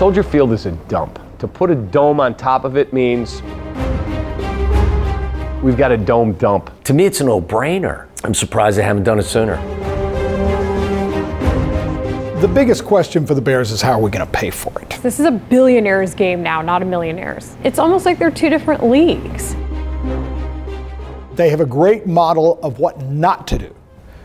Soldier Field is a dump. To put a dome on top of it means we've got a dome dump. To me, it's a no-brainer. I'm surprised they haven't done it sooner. The biggest question for the Bears is how are we going to pay for it? This is a billionaires game now, not a millionaires. It's almost like they're two different leagues. They have a great model of what not to do,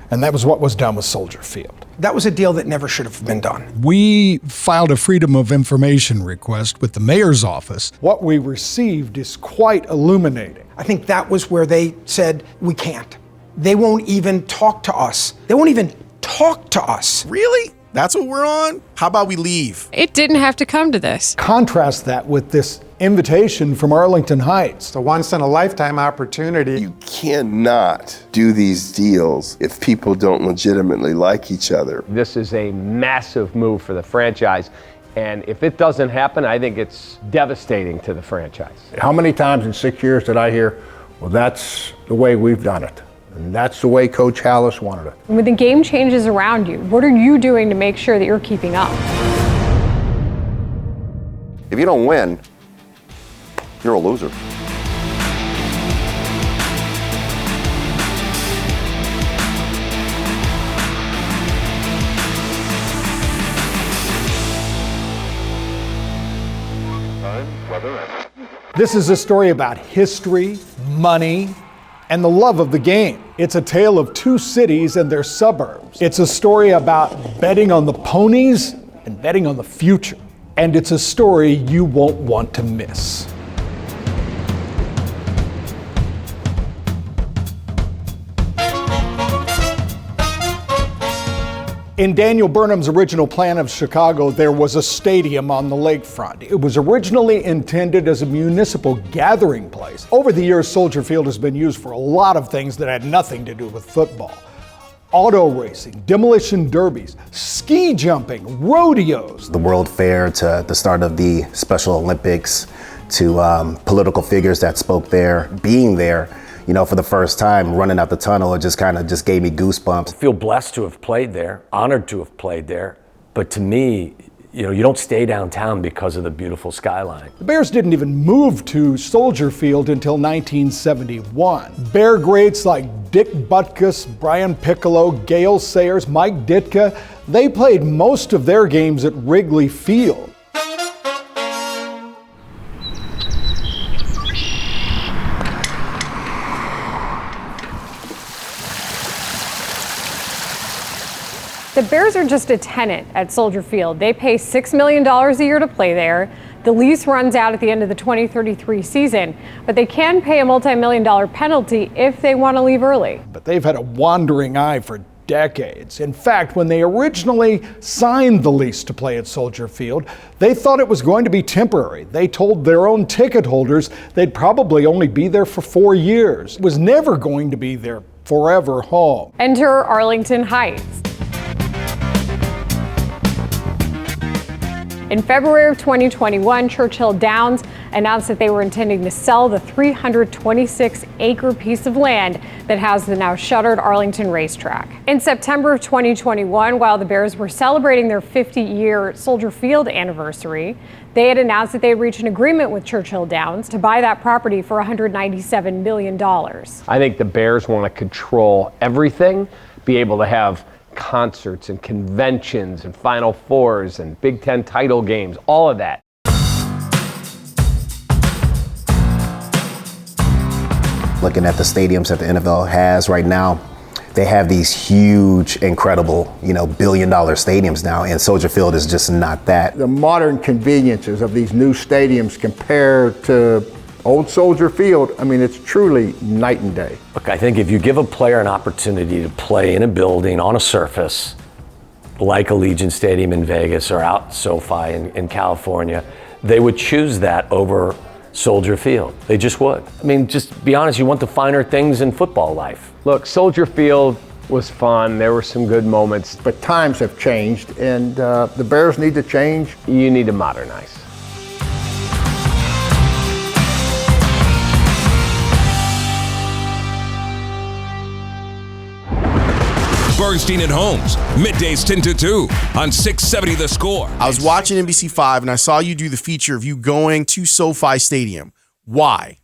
and that was what was done with Soldier Field. That was a deal that never should have been done. We filed a Freedom of Information request with the mayor's office. What we received is quite illuminating. I think that was where they said, we can't. They won't even talk to us. They won't even talk to us. Really? That's what we're on? How about we leave? It didn't have to come to this. Contrast that with this invitation from Arlington Heights. It's a once-in-a-lifetime opportunity. You cannot do these deals if people don't legitimately like each other. This is a massive move for the franchise. And if it doesn't happen, I think it's devastating to the franchise. How many times in 6 years did I hear, well, that's the way we've done it. And that's the way Coach Hallis wanted it. When the game changes around you, what are you doing to make sure that you're keeping up? If you don't win, you're a loser. This is a story about history, money, and the love of the game. It's a tale of two cities and their suburbs. It's a story about betting on the ponies and betting on the future. And it's a story you won't want to miss. In Daniel Burnham's original plan of Chicago, there was a stadium on the lakefront. It was originally intended as a municipal gathering place. Over the years, Soldier Field has been used for a lot of things that had nothing to do with football. Auto racing, demolition derbies, ski jumping, rodeos. The World Fair to the start of the Special Olympics to political figures that spoke there, being there, you know, for the first time, running out the tunnel, it just kind of gave me goosebumps. I feel blessed to have played there, honored to have played there. But to me, you know, you don't stay downtown because of the beautiful skyline. The Bears didn't even move to Soldier Field until 1971. Bear greats like Dick Butkus, Brian Piccolo, Gale Sayers, Mike Ditka, they played most of their games at Wrigley Field. The Bears are just a tenant at Soldier Field. They pay $6 million a year to play there. The lease runs out at the end of the 2033 season, but they can pay a multi-million-dollar penalty if they want to leave early. But they've had a wandering eye for decades. In fact, when they originally signed the lease to play at Soldier Field, they thought it was going to be temporary. They told their own ticket holders they'd probably only be there for 4 years. It was never going to be their forever home. Enter Arlington Heights. In February of 2021, Churchill Downs announced that they were intending to sell the 326-acre piece of land that housed the now shuttered Arlington racetrack. In September of 2021, while the Bears were celebrating their 50-year Soldier Field anniversary, they had announced that they had reached an agreement with Churchill Downs to buy that property for $197 million. I think the Bears want to control everything, be able to have concerts and conventions and Final Fours and Big Ten title games, all of that. Looking at the stadiums that the NFL has right now, they have these huge, incredible, billion-dollar stadiums now, and Soldier Field is just not that. The modern conveniences of these new stadiums compared to old Soldier Field, I mean, it's truly night and day. Look, I think if you give a player an opportunity to play in a building on a surface like Allegiant Stadium in Vegas or out SoFi in California, they would choose that over Soldier Field. They just would. I mean, just be honest, you want the finer things in football life. Look, Soldier Field was fun. There were some good moments. But times have changed, and the Bears need to change. You need to modernize. Bernstein and Holmes, middays 10 to 2 on 670 The Score. I was watching NBC5 and I saw you do the feature of you going to SoFi Stadium. Why?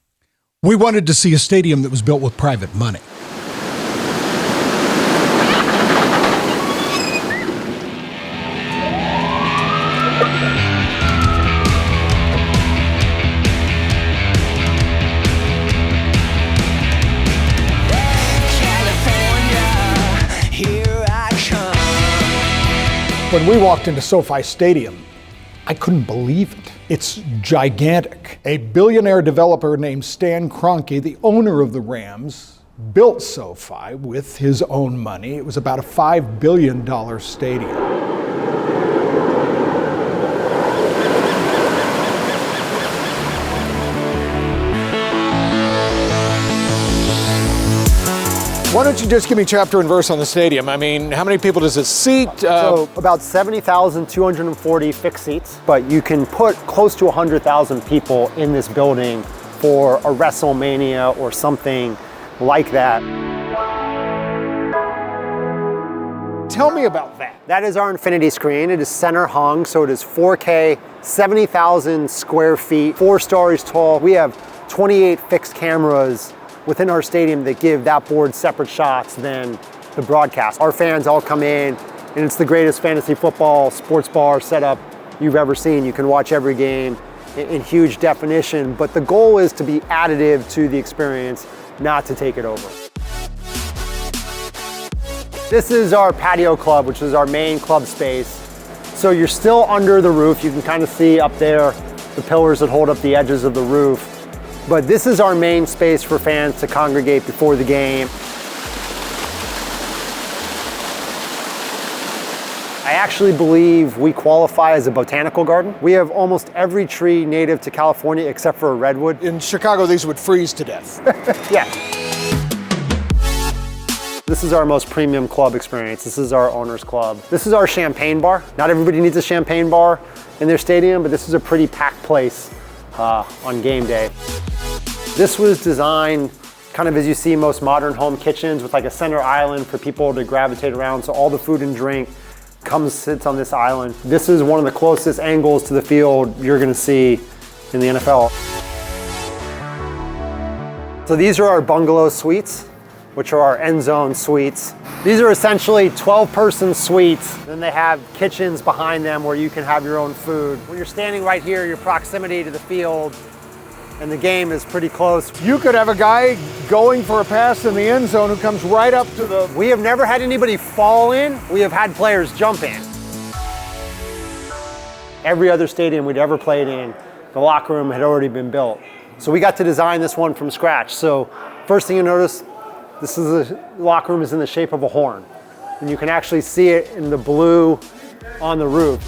We wanted to see a stadium that was built with private money. When we walked into SoFi Stadium, I couldn't believe it. It's gigantic. A billionaire developer named Stan Kroenke, the owner of the Rams, built SoFi with his own money. It was about a $5 billion stadium. Why don't you just give me chapter and verse on the stadium? I mean, how many people does it seat? So about 70,240 fixed seats, but you can put close to 100,000 people in this building for a WrestleMania or something like that. Tell me about that. That is our infinity screen. It is center hung, so it is 4K, 70,000 square feet, 4 stories tall. We have 28 fixed cameras within our stadium that give that board separate shots than the broadcast. Our fans all come in, and it's the greatest fantasy football sports bar setup you've ever seen. You can watch every game in huge definition, but the goal is to be additive to the experience, not to take it over. This is our patio club, which is our main club space. So you're still under the roof. You can kind of see up there the pillars that hold up the edges of the roof. But this is our main space for fans to congregate before the game. I actually believe we qualify as a botanical garden. We have almost every tree native to California except for a redwood. In Chicago, these would freeze to death. Yeah. This is our most premium club experience. This is our owner's club. This is our champagne bar. Not everybody needs a champagne bar in their stadium, but this is a pretty packed place on game day. This was designed kind of as you see most modern home kitchens, with like a center island for people to gravitate around. So all the food and drink sits on this island. This is one of the closest angles to the field you're gonna see in the NFL. So these are our bungalow suites, which are our end zone suites. These are essentially 12-person suites. Then they have kitchens behind them where you can have your own food. When you're standing right here, your proximity to the field and the game is pretty close. You could have a guy going for a pass in the end zone who comes right up to the... We have never had anybody fall in. We have had players jump in. Every other stadium we'd ever played in, the locker room had already been built. So we got to design this one from scratch. So first thing you notice, the locker room is in the shape of a horn. And you can actually see it in the blue on the roof.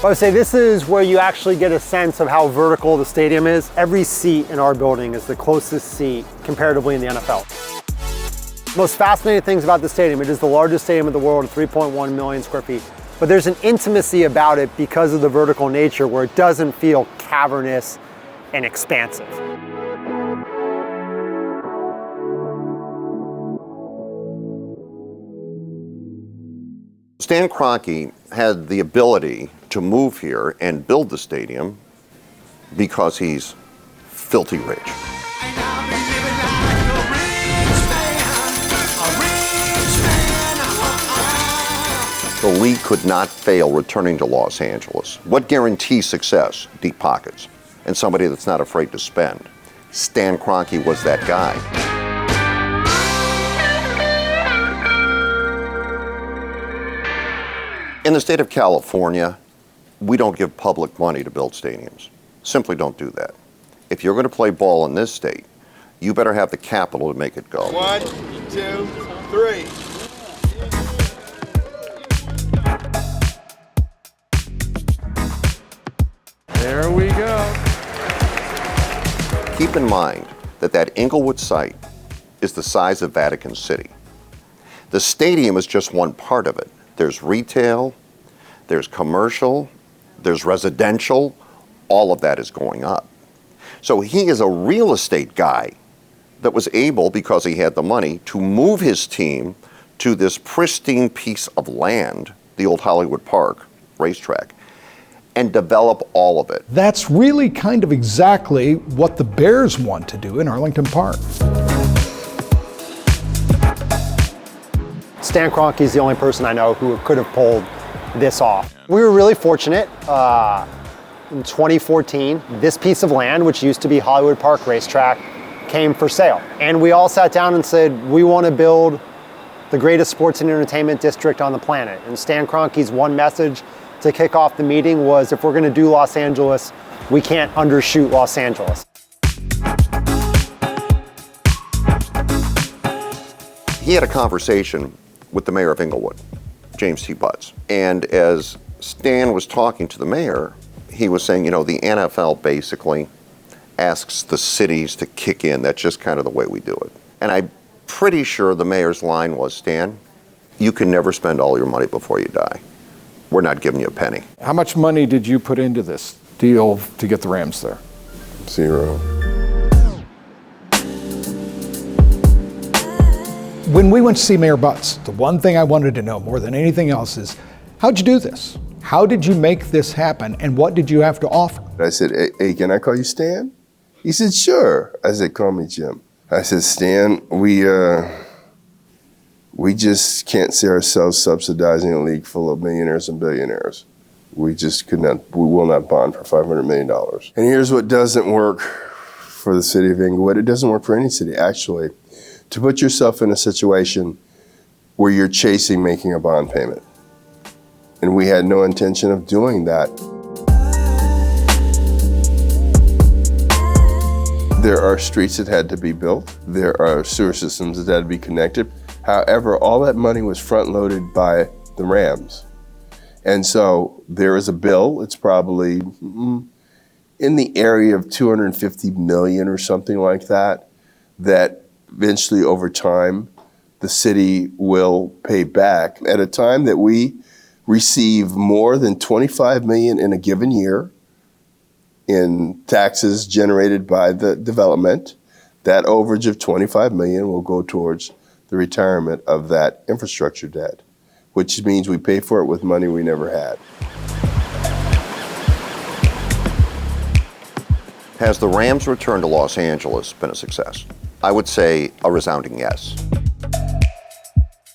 I would say this is where you actually get a sense of how vertical the stadium is. Every seat in our building is the closest seat comparatively in the NFL. Most fascinating things about the stadium, it is the largest stadium in the world, 3.1 million square feet. But there's an intimacy about it because of the vertical nature where it doesn't feel cavernous and expansive. Stan Kroenke had the ability to move here and build the stadium because he's filthy rich. The league could not fail returning to Los Angeles. What guarantees success? Deep pockets and somebody that's not afraid to spend. Stan Kroenke was that guy. In the state of California, we don't give public money to build stadiums. Simply don't do that. If you're going to play ball in this state, you better have the capital to make it go. 1, 2, 3. There we go. Keep in mind that Inglewood site is the size of Vatican City. The stadium is just one part of it. There's retail, there's commercial, there's residential, all of that is going up. So he is a real estate guy that was able, because he had the money, to move his team to this pristine piece of land, the old Hollywood Park racetrack, and develop all of it. That's really kind of exactly what the Bears want to do in Arlington Park. Stan Kroenke is the only person I know who could have pulled this off. We were really fortunate. In 2014, this piece of land, which used to be Hollywood Park Racetrack, came for sale. And we all sat down and said, we want to build the greatest sports and entertainment district on the planet. And Stan Kroenke's one message to kick off the meeting was, if we're going to do Los Angeles, we can't undershoot Los Angeles. He had a conversation with the mayor of Inglewood, James T. Butts. And as Stan was talking to the mayor, he was saying, you know, the NFL basically asks the cities to kick in. That's just kind of the way we do it. And I'm pretty sure the mayor's line was, Stan, you can never spend all your money before you die. We're not giving you a penny. How much money did you put into this deal to get the Rams there? 0. When we went to see Mayor Butts, the one thing I wanted to know more than anything else is, how'd you do this? How did you make this happen, and what did you have to offer? I said, hey, can I call you Stan? He said, sure. I said, call me Jim. I said, Stan, we just can't see ourselves subsidizing a league full of millionaires and billionaires. We will not bond for $500 million. And here's what doesn't work for the city of Inglewood. It doesn't work for any city, actually. To put yourself in a situation where you're chasing making a bond payment. And we had no intention of doing that. There are streets that had to be built. There are sewer systems that had to be connected. However, all that money was front-loaded by the Rams. And so there is a bill, it's probably in the area of $250 million or something like that, that eventually over time, the city will pay back at a time that we receive more than $25 million in a given year in taxes generated by the development. That overage of $25 million will go towards the retirement of that infrastructure debt, which means we pay for it with money we never had. Has the Rams' return to Los Angeles been a success? I would say a resounding yes.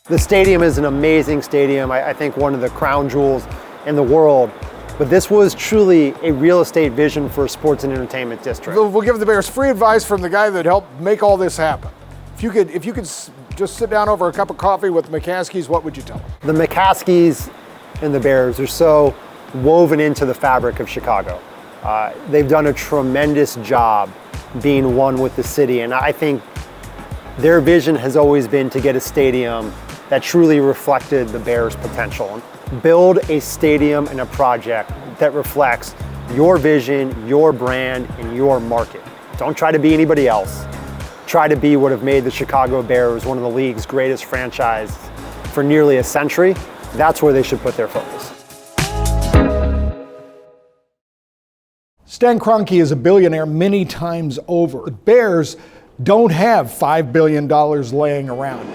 The stadium is an amazing stadium. I think one of the crown jewels in the world. But this was truly a real estate vision for a sports and entertainment district. We'll give the Bears free advice from the guy that helped make all this happen. If you could just sit down over a cup of coffee with the McCaskies, what would you tell them? The McCaskies and the Bears are so woven into the fabric of Chicago. They've done a tremendous job being one with the city, and I think their vision has always been to get a stadium that truly reflected the Bears' potential. Build a stadium and a project that reflects your vision, your brand, and your market. Don't try to be anybody else. Try to be what have made the Chicago Bears one of the league's greatest franchise for nearly a century. That's where they should put their focus. Stan Kroenke is a billionaire many times over. The Bears don't have $5 billion laying around.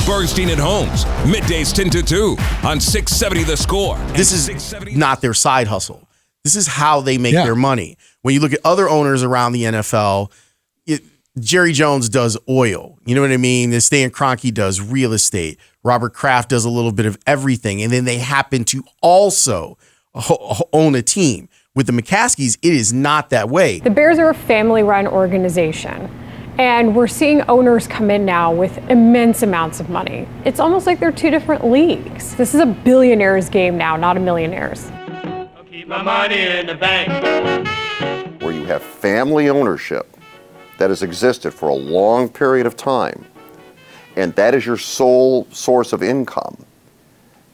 Bernstein at Holmes, middays 10 to 2 on 670 The Score. This is not their side hustle. This is how they make their money. When you look at other owners around the NFL, Jerry Jones does oil. You know what I mean? Stan Kroenke does real estate. Robert Kraft does a little bit of everything. And then they happen to also own a team. With the McCaskies, it is not that way. The Bears are a family-run organization. And we're seeing owners come in now with immense amounts of money. It's almost like they're two different leagues. This is a billionaire's game now, not a millionaire's. I'll keep my money in the bank. Where you have family ownership that has existed for a long period of time, and that is your sole source of income,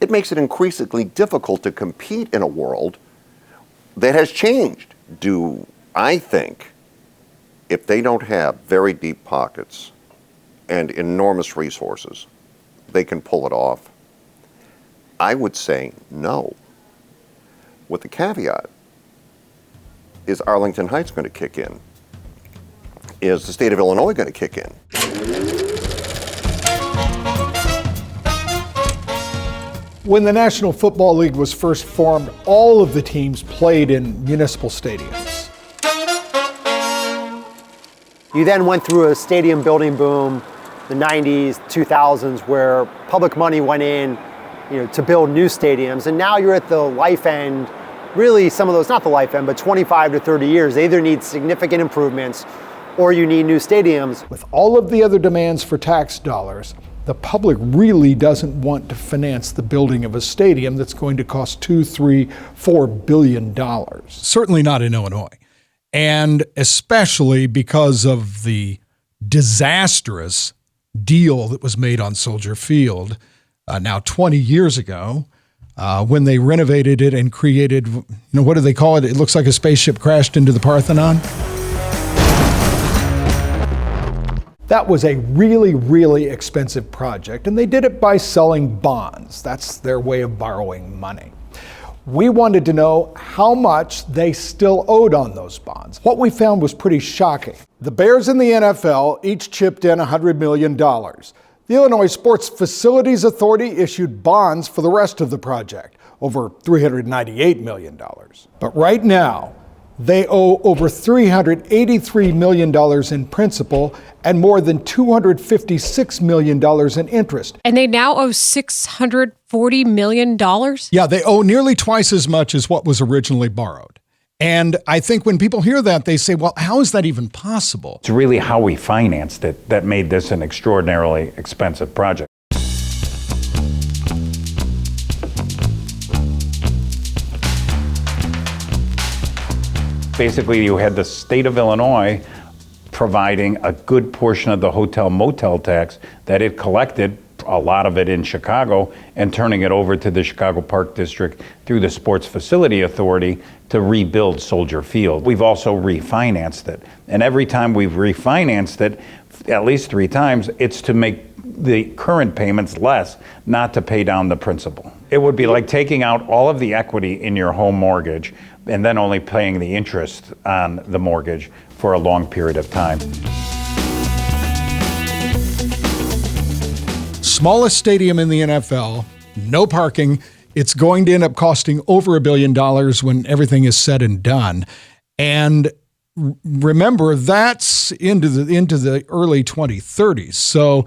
it makes it increasingly difficult to compete in a world that has changed due, I think, if they don't have very deep pockets and enormous resources, they can pull it off. I would say no. With the caveat, is Arlington Heights going to kick in? Is the state of Illinois going to kick in? When the National Football League was first formed, all of the teams played in municipal stadiums. You then went through a stadium building boom, the 90s, 2000s, where public money went in, to build new stadiums. And now you're at the life end, really some of those, not the life end, but 25 to 30 years. They either need significant improvements or you need new stadiums. With all of the other demands for tax dollars, the public really doesn't want to finance the building of a stadium that's going to cost $2, $3, $4 billion. Certainly not in Illinois. And especially because of the disastrous deal that was made on Soldier Field now 20 years ago, when they renovated it and created, what do they call it? It looks like a spaceship crashed into the Parthenon. That was a really, really expensive project, and they did it by selling bonds. That's their way of borrowing money. We wanted to know how much they still owed on those bonds. What we found was pretty shocking. The Bears and the NFL each chipped in $100 million. The Illinois Sports Facilities Authority issued bonds for the rest of the project, over $398 million. But right now, they owe over $383 million in principal and more than $256 million in interest. And they now owe $640 million? Yeah, they owe nearly twice as much as what was originally borrowed. And I think when people hear that, they say, well, how is that even possible? It's really how we financed it that made this an extraordinarily expensive project. Basically, you had the state of Illinois providing a good portion of the hotel motel tax that it collected, a lot of it in Chicago, and turning it over to the Chicago Park District through the Sports Facility Authority to rebuild Soldier Field. We've also refinanced it. And every time we've refinanced it, at least 3 times, it's to make the current payments less, not to pay down the principal. It would be like taking out all of the equity in your home mortgage and then only paying the interest on the mortgage for a long period of time. Smallest stadium in the NFL, no parking. It's going to end up costing over $1 billion when everything is said and done. And remember, that's into the early 2030s. So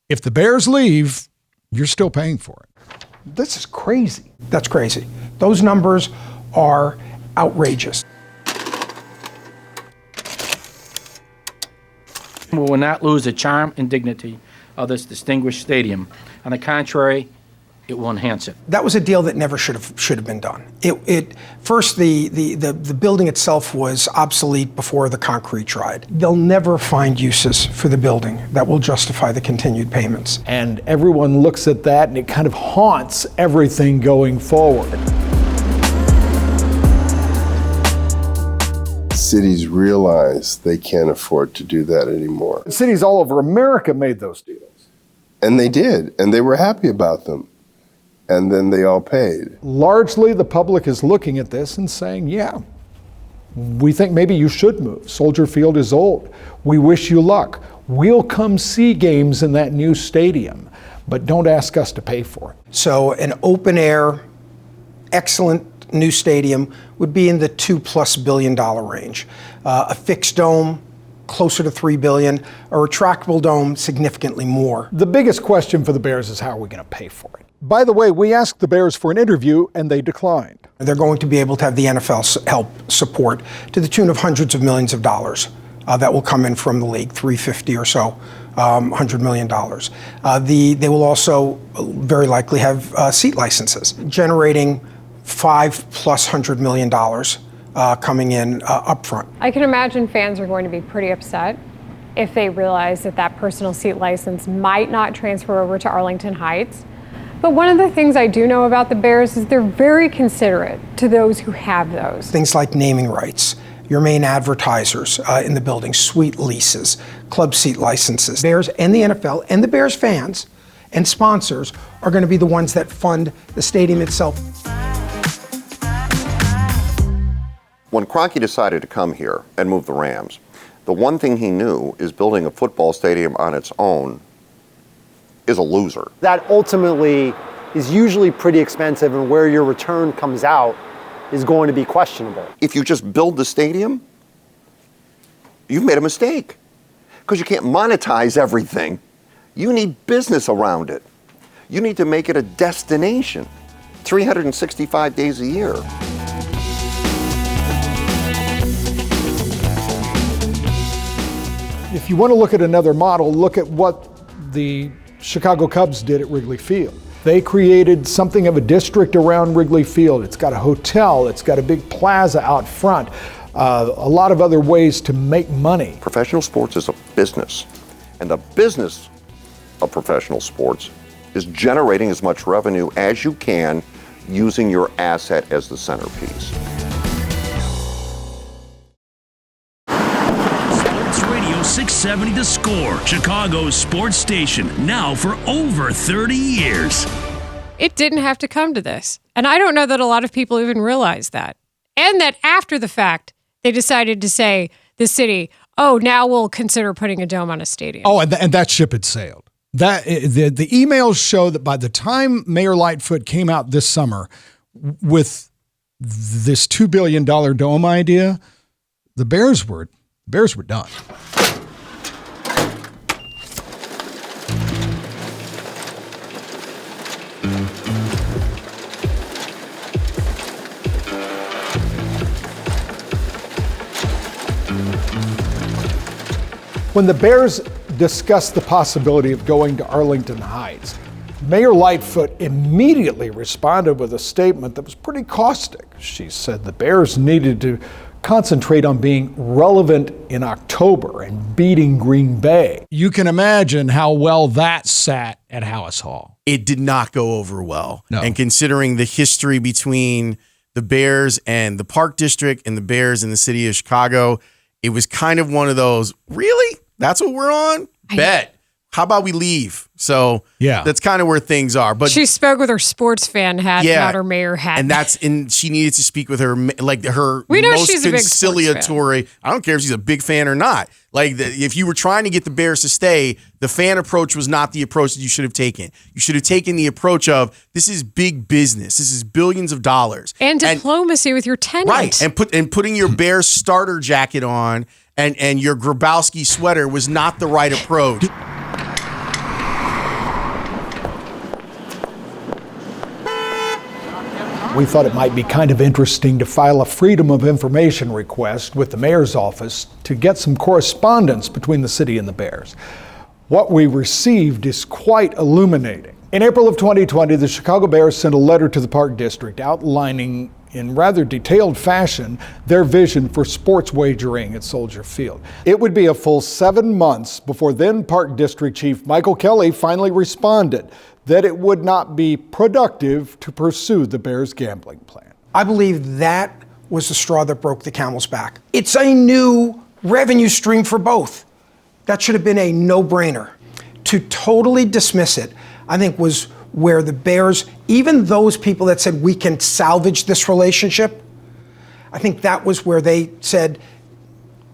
if the Bears leave, you're still paying for it. This is crazy. That's crazy. Those numbers are outrageous. We will not lose the charm and dignity of this distinguished stadium. On the contrary, it will enhance it. That was a deal that never should have been done. First, the building itself was obsolete before the concrete dried. They'll never find uses for the building that will justify the continued payments. And everyone looks at that and it kind of haunts everything going forward. Cities realize they can't afford to do that anymore. Cities all over America made those deals. And they did, and they were happy about them. And then they all paid. Largely, the public is looking at this and saying, yeah, we think maybe you should move. Soldier Field is old. We wish you luck. We'll come see games in that new stadium, but don't ask us to pay for it. So an open air, excellent new stadium would be in the $2+ billion range. A fixed dome, closer to $3 billion, a retractable dome, significantly more. The biggest question for the Bears is how are we going to pay for it? By the way, we asked the Bears for an interview and they declined. They're going to be able to have the NFL help support to the tune of hundreds of millions of dollars that will come in from the league, 350 or so, $100 million. They will also very likely have seat licenses, generating $500+ million coming in upfront. I can imagine fans are going to be pretty upset if they realize that personal seat license might not transfer over to Arlington Heights. But one of the things I do know about the Bears is they're very considerate to those who have those. Things like naming rights, your main advertisers in the building, suite leases, club seat licenses. Bears and the NFL and the Bears fans and sponsors are going to be the ones that fund the stadium itself. When Kroenke decided to come here and move the Rams, the one thing he knew is building a football stadium on its own is a loser. That ultimately is usually pretty expensive, and where your return comes out is going to be questionable. If you just build the stadium, you've made a mistake because you can't monetize everything. You need business around it. You need to make it a destination 365 days a year. If you want to look at another model, look at what the Chicago Cubs did at Wrigley Field. They created something of a district around Wrigley Field. It's got a hotel, it's got a big plaza out front, a lot of other ways to make money. Professional sports is a business, and the business of professional sports is generating as much revenue as you can using your asset as the centerpiece. Sports Radio 670 The Score, Chicago's sports station, now for over 30 years. It didn't have to come to this. And I don't know that a lot of people even realize that. And that after the fact, they decided to say, the city, oh, now we'll consider putting a dome on a stadium. Oh, and that ship had sailed. That the emails show that by the time Mayor Lightfoot came out this summer with this $2 billion dome idea, the Bears were done. When the Bears discussed the possibility of going to Arlington Heights, Mayor Lightfoot immediately responded with a statement that was pretty caustic. She said the Bears needed to concentrate on being relevant in October and beating Green Bay. You can imagine how well that sat at House Hall. It did not go over well. No. And considering the history between the Bears and the Park District and the Bears and the city of Chicago, it was kind of one of those, really? That's what we're on? Bet. How about we leave? So yeah, that's kind of where things are. But she spoke with her sports fan hat, not her mayor hat. And she needed to speak with her, like her we know most she's a big conciliatory. I don't care if she's a big fan or not. Like if you were trying to get the Bears to stay, the fan approach was not the approach that you should have taken. You should have taken the approach of, this is big business. This is billions of dollars. And diplomacy with your tenant. Right. And putting your Bears starter jacket on and your Grabowski sweater was not the right approach. We thought it might be kind of interesting to file a Freedom of Information request with the mayor's office to get some correspondence between the city and the Bears. What we received is quite illuminating. In April of 2020, the Chicago Bears sent a letter to the Park District outlining in rather detailed fashion their vision for sports wagering at Soldier Field. It would be a full 7 months before then Park District Chief Michael Kelly finally responded that it would not be productive to pursue the Bears gambling plan. I believe that was the straw that broke the camel's back. It's a new revenue stream for both. That should have been a no-brainer. To totally dismiss it, I think, was where the Bears, even those people that said we can salvage this relationship, I think that was where they said,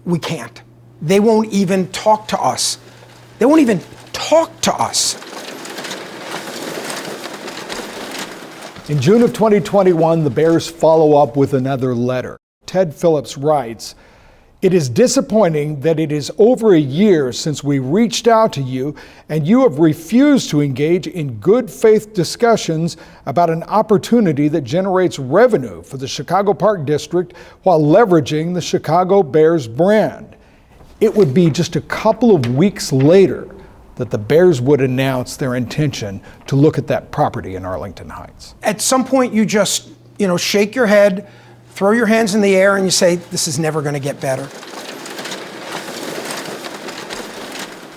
we can't. They won't even talk to us. They won't even talk to us. In June of 2021, the Bears follow up with another letter. Ted Phillips writes, "It is disappointing that it is over a year since we reached out to you and you have refused to engage in good faith discussions about an opportunity that generates revenue for the Chicago Park District while leveraging the Chicago Bears brand." It would be just a couple of weeks later that the Bears would announce their intention to look at that property in Arlington Heights. At some point, you just, shake your head, throw your hands in the air, and you say, this is never going to get better.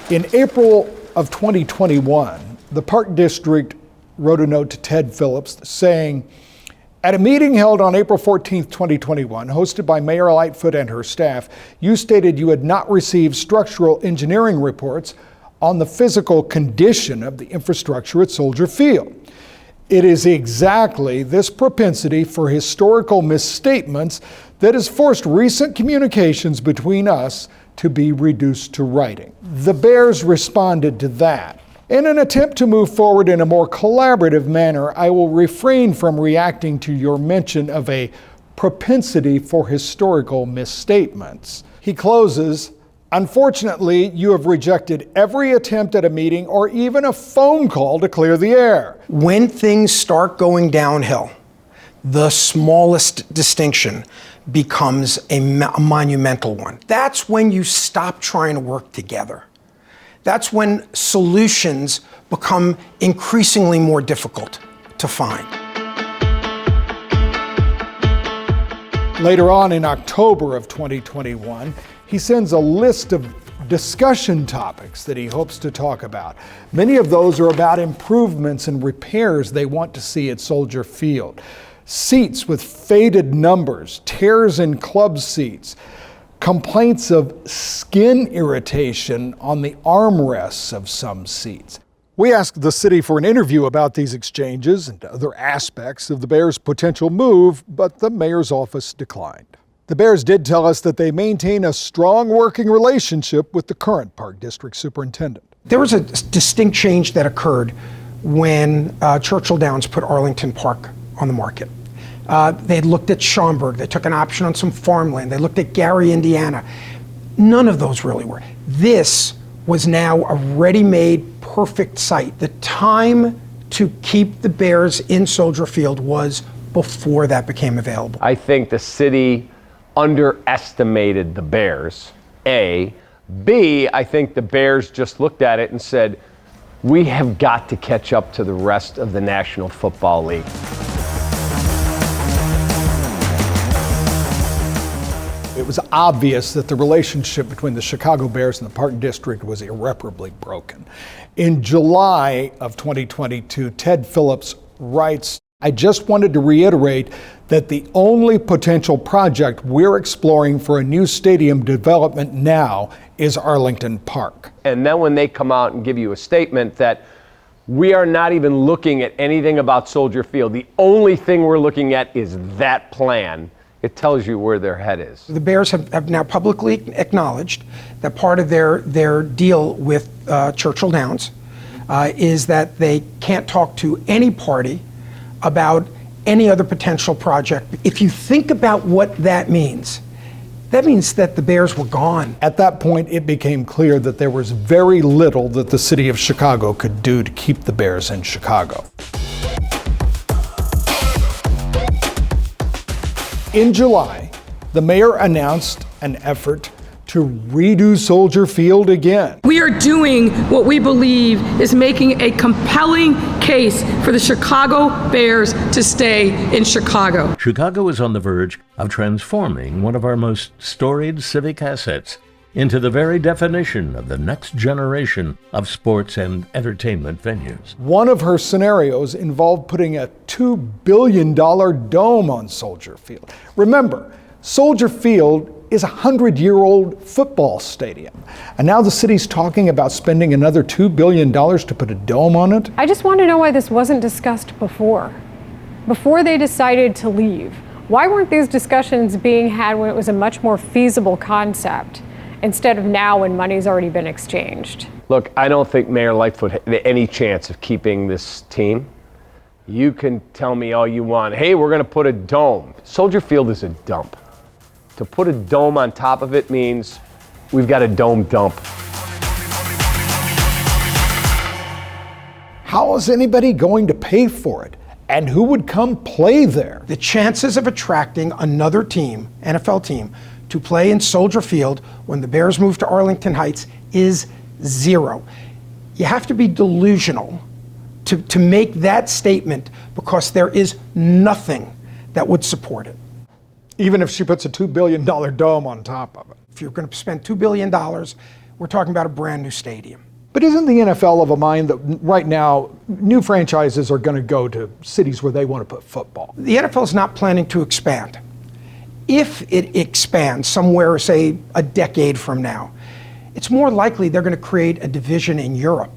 In April of 2021, the Park District wrote a note to Ted Phillips saying, At a meeting held on April 14, 2021, hosted by Mayor Lightfoot and her staff, you stated you had not received structural engineering reports on the physical condition of the infrastructure at Soldier Field. It is exactly this propensity for historical misstatements that has forced recent communications between us to be reduced to writing. The Bears responded to that. In an attempt to move forward in a more collaborative manner, I will refrain from reacting to your mention of a propensity for historical misstatements. He closes, unfortunately, you have rejected every attempt at a meeting or even a phone call to clear the air. When things start going downhill, the smallest distinction becomes a monumental one. That's when you stop trying to work together. That's when solutions become increasingly more difficult to find. Later on in October of 2021, he sends a list of discussion topics that he hopes to talk about. Many of those are about improvements and repairs they want to see at Soldier Field. Seats with faded numbers, tears in club seats, complaints of skin irritation on the armrests of some seats. We asked the city for an interview about these exchanges and other aspects of the Bears' potential move, but the mayor's office declined. The Bears did tell us that they maintain a strong working relationship with the current Park District Superintendent. There was a distinct change that occurred when Churchill Downs put Arlington Park on the market. They had looked at Schaumburg. They took an option on some farmland. They looked at Gary, Indiana. None of those really were. This was now a ready-made, perfect site. The time to keep the Bears in Soldier Field was before that became available. I think the city underestimated the Bears, A. B, I think the Bears just looked at it and said, we have got to catch up to the rest of the National Football League. It was obvious that the relationship between the Chicago Bears and the Park District was irreparably broken. In July of 2022, Ted Phillips writes, I just wanted to reiterate that the only potential project we're exploring for a new stadium development now is Arlington Park. And then when they come out and give you a statement that we are not even looking at anything about Soldier Field, the only thing we're looking at is that plan, it tells you where their head is. The Bears have now publicly acknowledged that part of their deal with Churchill Downs is that they can't talk to any party about any other potential project. If you think about what that means that the Bears were gone. At that point, it became clear that there was very little that the city of Chicago could do to keep the Bears in Chicago. In July, the mayor announced an effort to redo Soldier Field again. We are doing what we believe is making a compelling case for the Chicago Bears to stay in Chicago. Chicago is on the verge of transforming one of our most storied civic assets into the very definition of the next generation of sports and entertainment venues. One of her scenarios involved putting a $2 billion dome on Soldier Field. Remember, Soldier Field is a 100-year-old football stadium. And now the city's talking about spending another $2 billion to put a dome on it. I just want to know why this wasn't discussed before they decided to leave. Why weren't these discussions being had when it was a much more feasible concept instead of now when money's already been exchanged? Look, I don't think Mayor Lightfoot had any chance of keeping this team. You can tell me all you want. Hey, we're going to put a dome. Soldier Field is a dump. To put a dome on top of it means we've got a dome dump. How is anybody going to pay for it? And who would come play there? The chances of attracting another team, NFL team, to play in Soldier Field when the Bears move to Arlington Heights is zero. You have to be delusional to make that statement because there is nothing that would support it. Even if she puts a $2 billion dome on top of it. If you're going to spend $2 billion, we're talking about a brand new stadium. But isn't the NFL of a mind that right now new franchises are going to go to cities where they want to put football? The NFL is not planning to expand. If it expands somewhere, say, a decade from now, it's more likely they're going to create a division in Europe.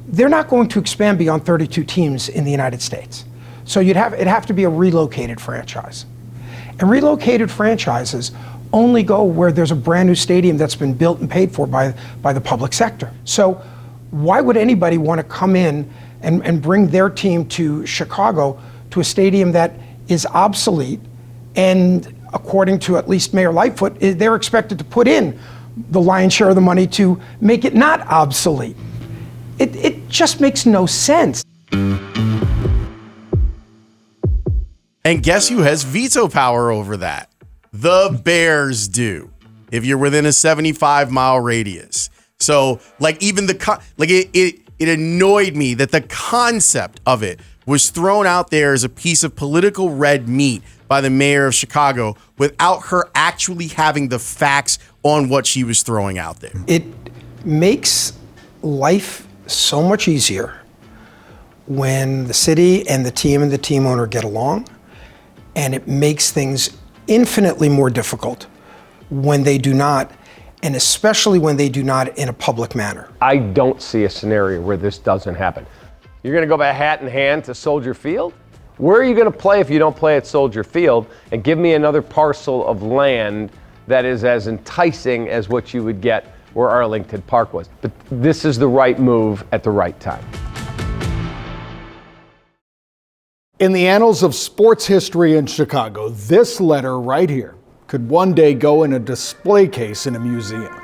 They're not going to expand beyond 32 teams in the United States. So it'd have to be a relocated franchise. And relocated franchises only go where there's a brand new stadium that's been built and paid for by the public sector. So why would anybody want to come in and bring their team to Chicago to a stadium that is obsolete? And according to at least Mayor Lightfoot, they're expected to put in the lion's share of the money to make it not obsolete. It just makes no sense. And guess who has veto power over that? The Bears do, if you're within a 75-mile radius. So, like, even it annoyed me that the concept of it was thrown out there as a piece of political red meat by the mayor of Chicago without her actually having the facts on what she was throwing out there. It makes life so much easier when the city and the team owner get along, and it makes things infinitely more difficult when they do not, and especially when they do not in a public manner. I don't see a scenario where this doesn't happen. You're going to go by hat in hand to Soldier Field? Where are you going to play if you don't play at Soldier Field? And give me another parcel of land that is as enticing as what you would get where Arlington Park was. But this is the right move at the right time. In the annals of sports history in Chicago, this letter right here could one day go in a display case in a museum.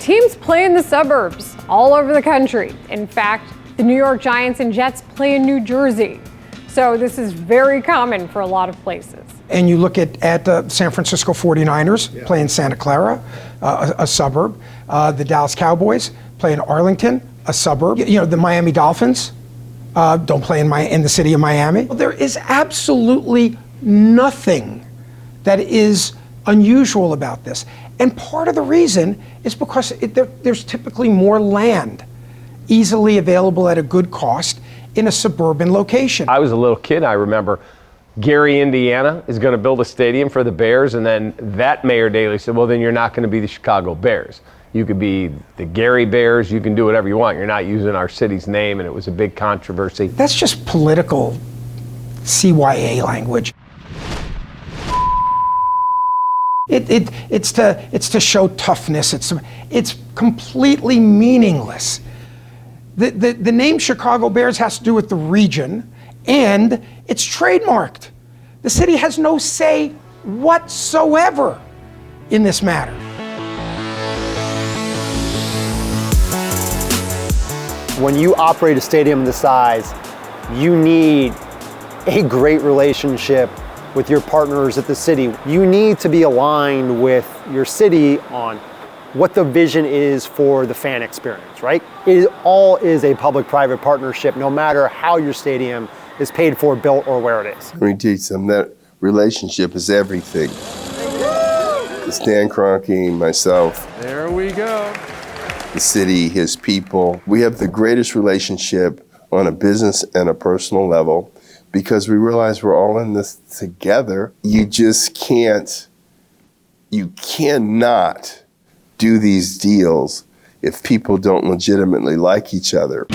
Teams play in the suburbs all over the country. In fact, the New York Giants and Jets play in New Jersey. So this is very common for a lot of places. And you look at the San Francisco 49ers play in Santa Clara, a suburb. The Dallas Cowboys play in Arlington, a suburb. You know, the Miami Dolphins don't play in the city of Miami. There is absolutely nothing that is unusual about this. And part of the reason is because there's typically more land easily available at a good cost in a suburban location. I was a little kid, I remember Gary, Indiana is going to build a stadium for the Bears, and then that Mayor Daley said, well, then you're not going to be the Chicago Bears. You could be the Gary Bears, you can do whatever you want. You're not using our city's name, and it was a big controversy. That's just political CYA language. It's to show toughness. It's completely meaningless. The name Chicago Bears has to do with the region, and it's trademarked. The city has no say whatsoever in this matter. When you operate a stadium this size, you need a great relationship with your partners at the city. You need to be aligned with your city on what the vision is for the fan experience, right? It all is a public-private partnership, no matter how your stadium is paid for, built, or where it is. Let me teach them that relationship is everything. Stan Kroenke, myself. There we go. The city, his people. We have the greatest relationship on a business and a personal level because we realize we're all in this together. You just you cannot do these deals if people don't legitimately like each other.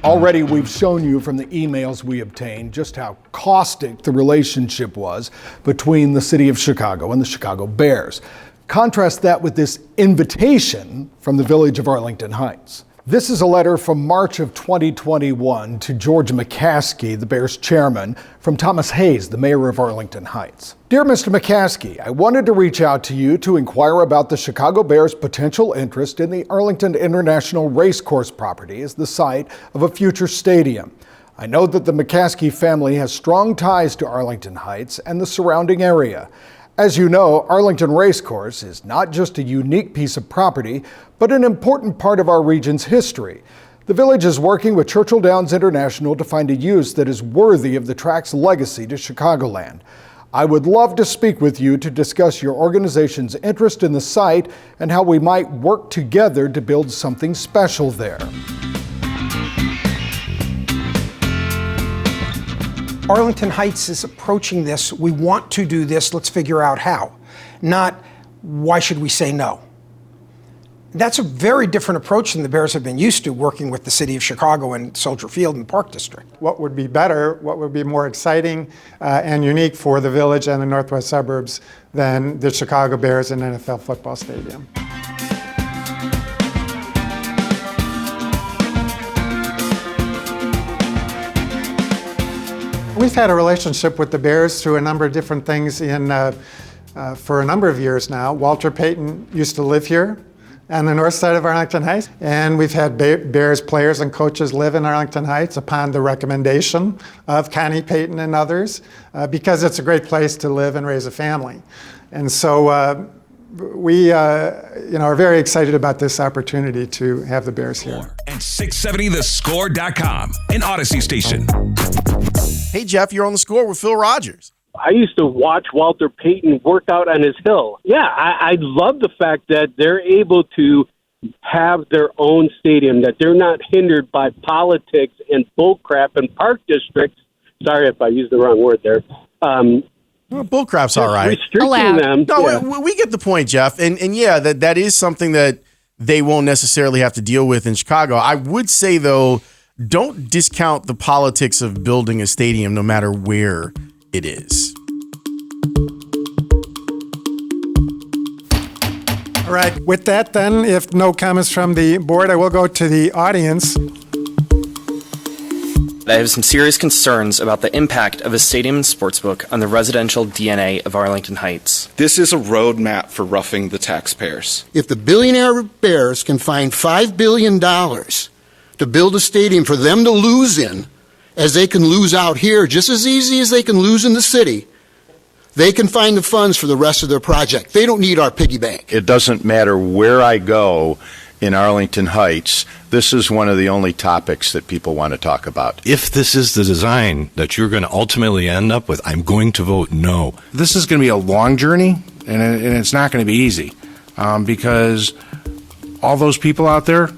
Already we've shown you from the emails we obtained just how caustic the relationship was between the city of Chicago and the Chicago Bears. Contrast that with this invitation from the village of Arlington Heights. This is a letter from March of 2021 to George McCaskey, the Bears chairman, from Thomas Hayes, the mayor of Arlington Heights. Dear Mr. McCaskey, I wanted to reach out to you to inquire about the Chicago Bears' potential interest in the Arlington International Racecourse property as the site of a future stadium. I know that the McCaskey family has strong ties to Arlington Heights and the surrounding area. As you know, Arlington Racecourse is not just a unique piece of property, but an important part of our region's history. The village is working with Churchill Downs International to find a use that is worthy of the track's legacy to Chicagoland. I would love to speak with you to discuss your organization's interest in the site and how we might work together to build something special there. Arlington Heights is approaching this. We want to do this. Let's figure out how. Not, why should we say no? That's a very different approach than the Bears have been used to, working with the city of Chicago and Soldier Field and Park District. What would be better, what would be more exciting and unique for the village and the northwest suburbs than the Chicago Bears and NFL football stadium? We've had a relationship with the Bears through a number of different things for a number of years now. Walter Payton used to live here on the north side of Arlington Heights, and we've had Bears players and coaches live in Arlington Heights upon the recommendation of Connie Payton and others, because it's a great place to live and raise a family. And so we are very excited about this opportunity to have the Bears here. And 670thescore.com, an Odyssey station. Hey, Jeff, you're on the Score with Phil Rogers. I used to watch Walter Payton work out on his hill. Yeah, I love the fact that they're able to have their own stadium, that they're not hindered by politics and bullcrap and park districts. Sorry if I used the wrong word there. Bullcrap's all right. Restricting them. No, we get the point, Jeff. And yeah, that is something that they won't necessarily have to deal with in Chicago. I would say, though, don't discount the politics of building a stadium no matter where it is. All right, with that then, if no comments from the board, I will go to the audience. I have some serious concerns about the impact of a stadium and sportsbook on the residential DNA of Arlington Heights. This is a roadmap for roughing the taxpayers. If the billionaire Bears can find $5 billion to build a stadium for them to lose in, as they can lose out here just as easy as they can lose in the city, they can find the funds for the rest of their project. They don't need our piggy bank. It doesn't matter where I go in Arlington Heights, this is one of the only topics that people want to talk about. If this is the design that you're going to ultimately end up with, I'm going to vote no. This is going to be a long journey, and it's not going to be easy because all those people out there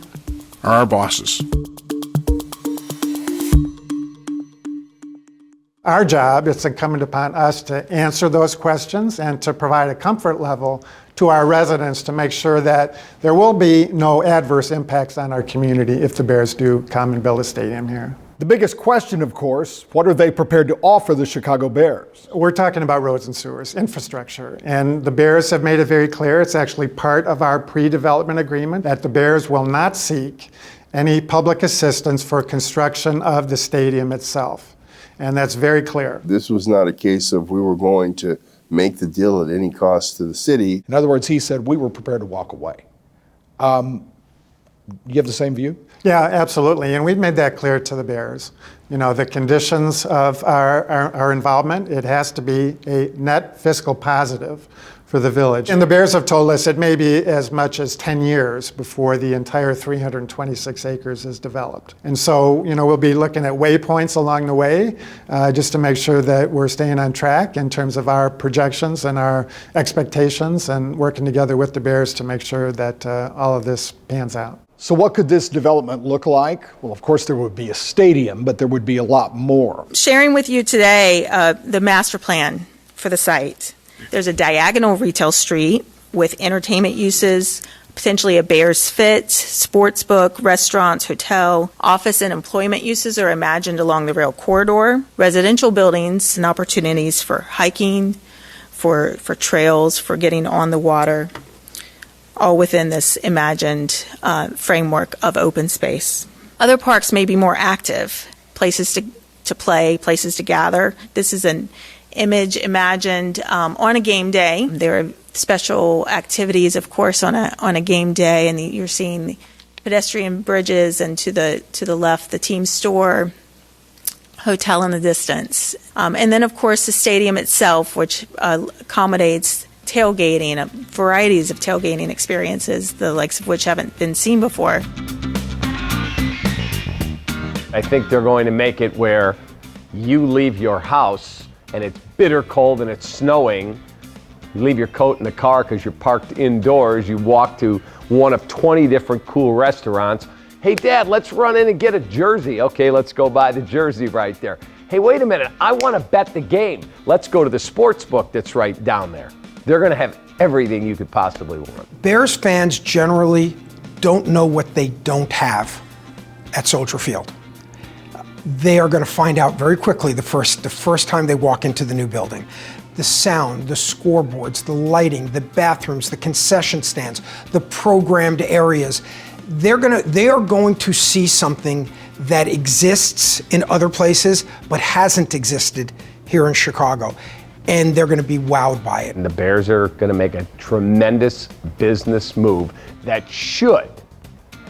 are our bosses. Our job is incumbent upon us to answer those questions and to provide a comfort level to our residents to make sure that there will be no adverse impacts on our community if the Bears do come and build a stadium here. The biggest question, of course, what are they prepared to offer the Chicago Bears? We're talking about roads and sewers, infrastructure, and the Bears have made it very clear, it's actually part of our pre-development agreement, that the Bears will not seek any public assistance for construction of the stadium itself. And that's very clear. This was not a case of we were going to make the deal at any cost to the city. In other words, he said we were prepared to walk away. You have the same view? Yeah, absolutely. And we've made that clear to the Bears. You know, the conditions of our involvement, it has to be a net fiscal positive for the village. And the Bears have told us it may be as much as 10 years before the entire 326 acres is developed. And so, you know, we'll be looking at waypoints along the way just to make sure that we're staying on track in terms of our projections and our expectations, and working together with the Bears to make sure that all of this pans out. So what could this development look like? Well, of course, there would be a stadium, but there would be a lot more. Sharing with you today the master plan for the site. There's a diagonal retail street with entertainment uses, potentially a Bears Fit, sports book, restaurants, hotel. Office and employment uses are imagined along the rail corridor. Residential buildings and opportunities for hiking, for trails, for getting on the water, all within this imagined framework of open space. Other parks may be more active, places to play, places to gather. This is an image imagined on a game day. There are special activities, of course, on a game day, and you're seeing the pedestrian bridges, and to the left, the team store, hotel in the distance. And then, of course, the stadium itself, which accommodates tailgating, varieties of tailgating experiences, the likes of which haven't been seen before. I think they're going to make it where you leave your house and it's bitter cold and it's snowing. You leave your coat in the car because you're parked indoors. You walk to one of 20 different cool restaurants. Hey, Dad, let's run in and get a jersey. Okay, let's go buy the jersey right there. Hey, wait a minute. I want to bet the game. Let's go to the sports book that's right down there. They're going to have everything you could possibly want. Bears fans generally don't know what they don't have at Soldier Field. They are going to find out very quickly the first time they walk into the new building. The sound, the scoreboards, the lighting, the bathrooms, the concession stands, the programmed areas. They are going to see something that exists in other places but hasn't existed here in Chicago. And they're going to be wowed by it. And the Bears are going to make a tremendous business move that should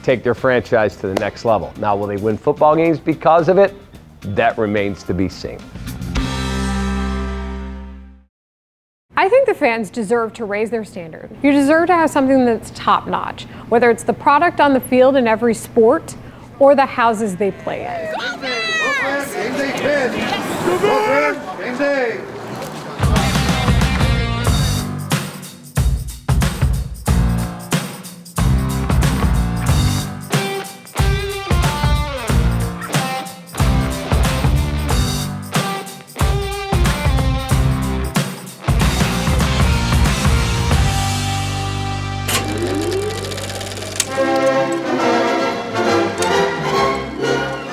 take their franchise to the next level. Now, will they win football games because of it? That remains to be seen. I think the fans deserve to raise their standard. You deserve to have something that's top-notch, whether it's the product on the field in every sport or the houses they play in.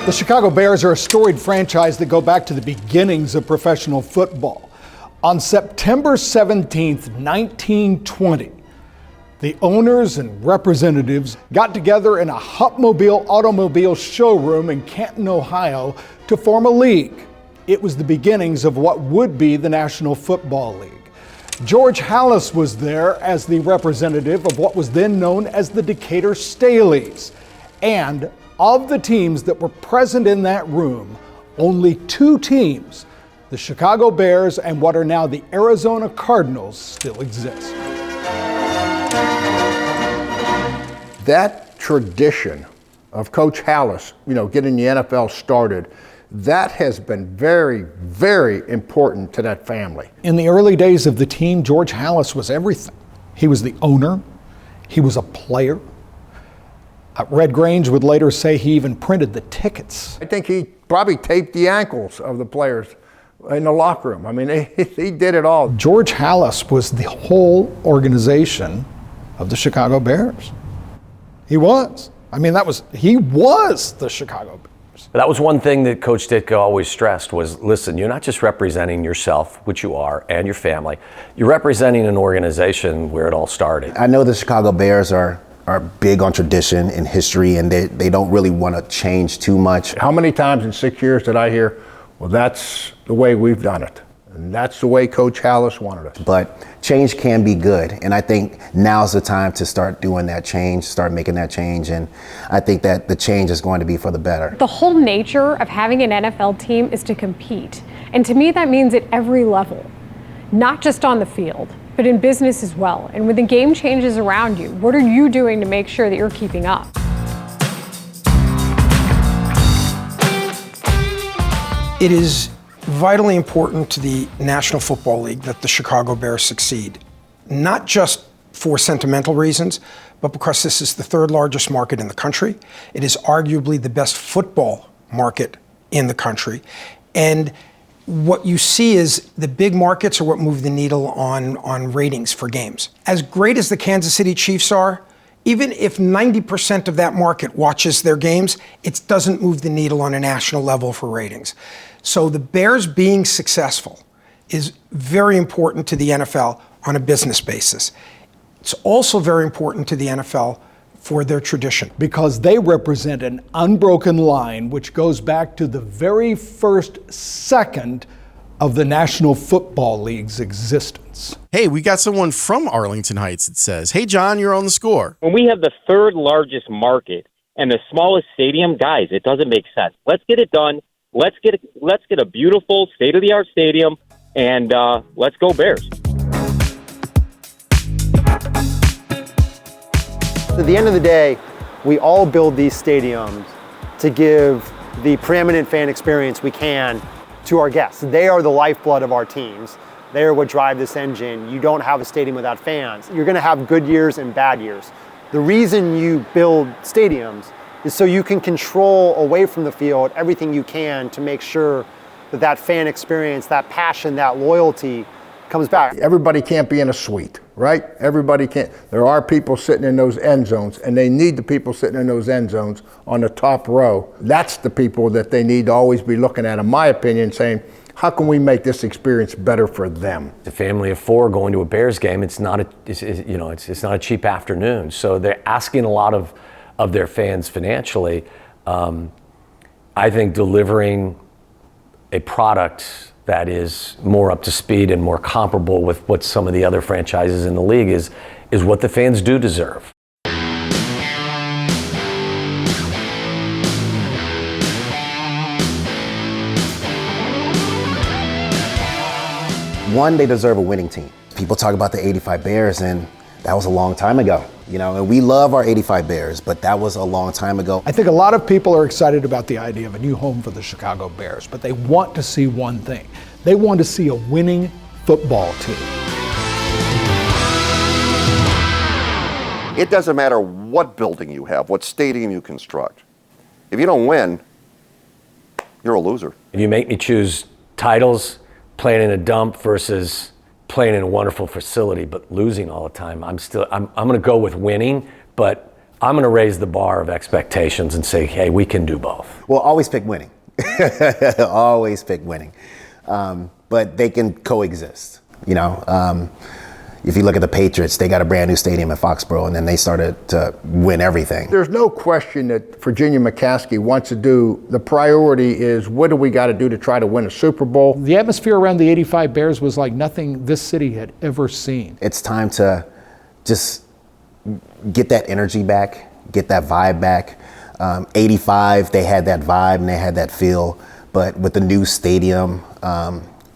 The Chicago Bears are a storied franchise that go back to the beginnings of professional football. On September 17th, 1920, the owners and representatives got together in a Hupmobile automobile showroom in Canton, Ohio, to form a league. It was the beginnings of what would be the National Football League. George Halas was there as the representative of what was then known as the Decatur Staleys. And of the teams that were present in that room, only two teams, the Chicago Bears and what are now the Arizona Cardinals, still exist. That tradition of Coach Halas, getting the NFL started, that has been very, very important to that family. In the early days of the team, George Halas was everything. He was the owner, he was a player. Red Grange would later say he even printed the tickets. I think he probably taped the ankles of the players in the locker room. I mean, he did it all. George Halas was the whole organization of the Chicago Bears. He was. He was the Chicago Bears. That was one thing that Coach Ditka always stressed was, listen, you're not just representing yourself, which you are, and your family. You're representing an organization where it all started. I know the Chicago Bears are big on tradition and history, and they don't really want to change too much. How many times in 6 years did I hear, well, that's the way we've done it, and that's the way Coach Halas wanted it. But change can be good, and I think now's the time to start doing that change, start making that change, and I think that the change is going to be for the better. The whole nature of having an NFL team is to compete, and to me that means at every level, not just on the field, but in business as well. And when the game changes around you, what are you doing to make sure that you're keeping up? It is vitally important to the National Football League that the Chicago Bears succeed, not just for sentimental reasons, but because this is the third largest market in the country. It is arguably the best football market in the country. And what you see is the big markets are what move the needle on ratings for games. As great as the Kansas City Chiefs are, even if 90% of that market watches their games, it doesn't move the needle on a national level for ratings. So the Bears being successful is very important to the NFL on a business basis. It's also very important to the NFL for their tradition. Because they represent an unbroken line which goes back to the very first second of the National Football League's existence. Hey, we got someone from Arlington Heights that says, hey, John, you're on the score. When we have the third largest market and the smallest stadium, guys, it doesn't make sense. Let's get it done. let's get a beautiful state-of-the-art stadium, and let's go Bears. At the end of the day, we all build these stadiums to give the preeminent fan experience we can to our guests. They are the lifeblood of our teams. They are what drive this engine. You don't have a stadium without fans. You're going to have good years and bad years. The reason you build stadiums is so you can control away from the field everything you can to make sure that that fan experience, that passion, that loyalty comes back. Everybody can't be in a suite, right? Everybody can't. There are people sitting in those end zones, and they need the people sitting in those end zones on the top row. That's the people that they need to always be looking at, in my opinion, saying, how can we make this experience better for them? The family of four going to a Bears game, it's not a cheap afternoon. So they're asking a lot of their fans financially. I think delivering a product that is more up to speed and more comparable with what some of the other franchises in the league is what the fans do deserve. One, they deserve a winning team. People talk about the 85 Bears, and that was a long time ago. And we love our 85 Bears, but that was a long time ago. I think a lot of people are excited about the idea of a new home for the Chicago Bears, but they want to see one thing. They want to see a winning football team. It doesn't matter what building you have, what stadium you construct. If you don't win, you're a loser. If you make me choose titles, playing in a dump versus playing in a wonderful facility, but losing all the time, I'm going to go with winning, but I'm going to raise the bar of expectations and say, hey, we can do both. Well, always pick winning. Always pick winning. But they can coexist. If you look at the Patriots, they got a brand new stadium in Foxborough, and then they started to win everything. There's no question that Virginia McCaskey wants to do, the priority is what do we got to do to try to win a Super Bowl? The atmosphere around the 85 Bears was like nothing this city had ever seen. It's time to just get that energy back, get that vibe back. 85, they had that vibe and they had that feel, but with the new stadium,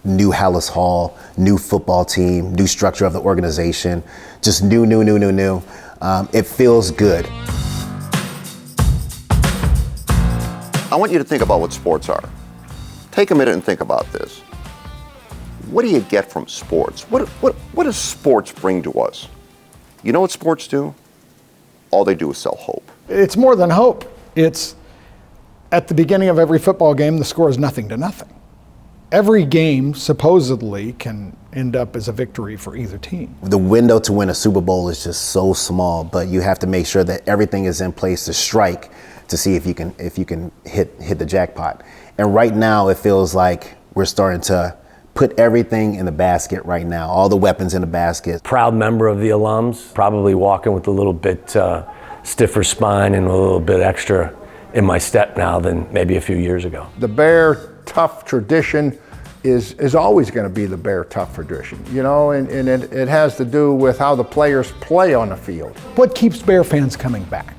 new Hallis Hall, new football team, new structure of the organization, just new. It feels good. I want you to think about what sports are. Take a minute and think about this. What do you get from sports? What does sports bring to us? You know what sports do? All they do is sell hope. It's more than hope. It's at the beginning of every football game, the score is 0-0. Every game supposedly can end up as a victory for either team. The window to win a Super Bowl is just so small, but you have to make sure that everything is in place to strike to see if you can hit the jackpot. And right now it feels like we're starting to put everything in the basket right now, all the weapons in the basket. Proud member of the alums, probably walking with a little bit stiffer spine and a little bit extra in my step now than maybe a few years ago. The Bear tough tradition is always going to be the Bear tough tradition, and it has to do with how the players play on the field. What keeps Bear fans coming back?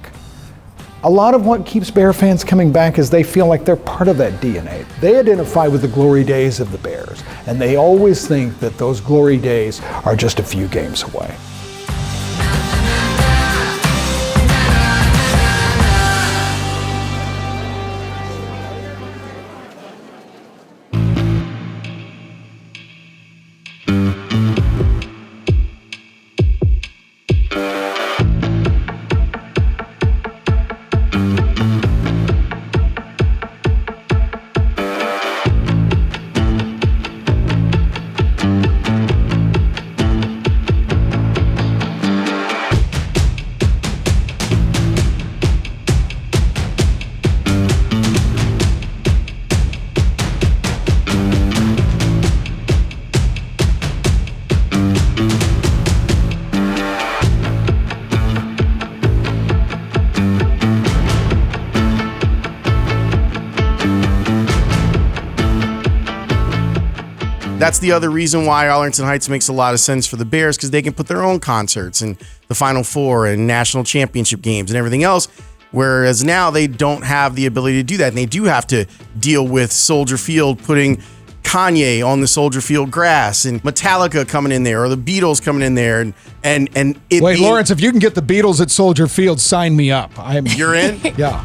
A lot of what keeps Bear fans coming back is they feel like they're part of that DNA. They identify with the glory days of the Bears, and they always think that those glory days are just a few games away. That's the other reason why Arlington Heights makes a lot of sense for the Bears, because they can put their own concerts and the Final Four and national championship games and everything else Whereas now they don't have the ability to do that. And they do have to deal with Soldier Field putting Kanye on the Soldier Field grass and Metallica coming in there or the Beatles coming in there. And it Wait, Lawrence, if you can get the Beatles at Soldier Field, sign me up. You're in? Yeah.